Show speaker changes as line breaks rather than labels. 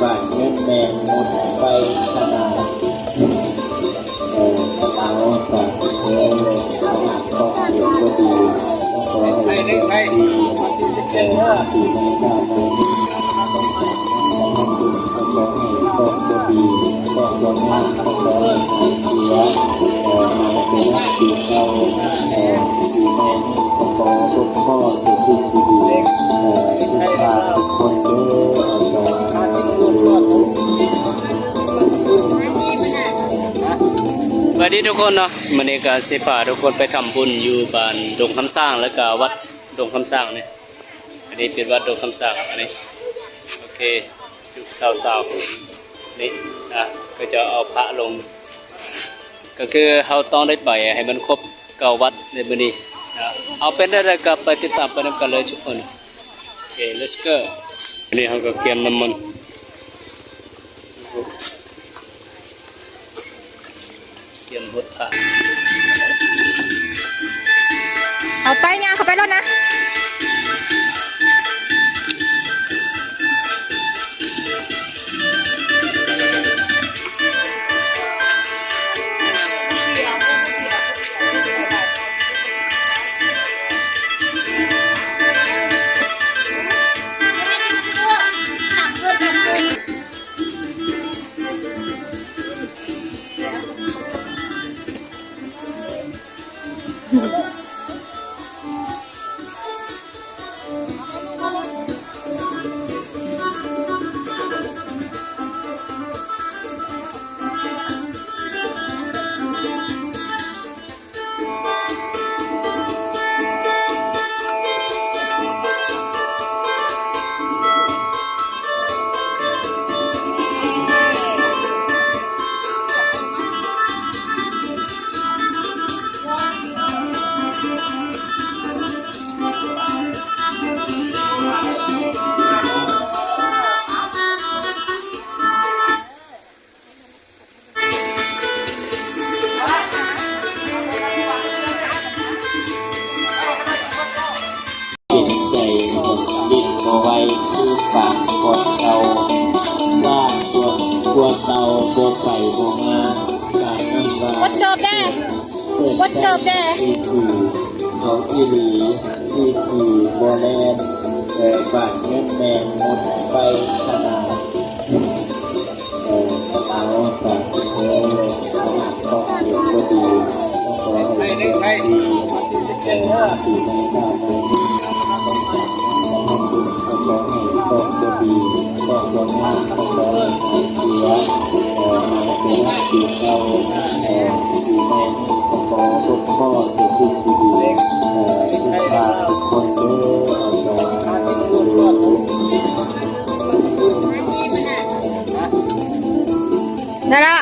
บ้านเงินแมนหมดไปขนาดเอาแต่เลยขนาดก็เดียวก็ดีต้องขอให้ดีดีในการในก็จะดีก็จะงานก็จะเสียเป็นนักดีเราดีแม่ก็ขอทุกข้อทุกสิ่งดีๆทุกการทุกคนเด้อส
วัสดีทุกคนเนาะวันนี้ก็สิพาทุกคนไปทำบุญอยู่บ้านดงคำสร้างแล้วก็วัดดงคำสร้างเนี่ยอันนี้เป็นวัดดงคำสร้างอันนี้โอเคจุดสาวๆนี่ก็จะเอาพระลงก็คือเราต้องได้ไปให้มันครบ9วัดในมื้อนี้เอาเป็นได้ก็ไปติดตามไปนำกันเลยทุกคนโอเค let's go อันนี้เราก็เตรียมน้ำมันเตรียมบดพระ
เอาไปย่างเข้าไปรถนะ
ฝากกดเราว่าตัวเราโบไก่โบมาการนั่งว่า
วัดเกิบแด่วัดเกิบแด่
ที่คือเขาอีหลีที่คือโบแลนบ้านเงินแมนหมดไปขนาดเอาแต่เลยขนาดก็เดียวก็ดีต้องขอให้ดีดีในการในก็จะดีก็จะงานก็จะเสียเป็นนักดีเราดีแม่ก็ขอทุกข้อทุกสิ่งดีๆทุกการทุกคนเด้อ
นั่นละ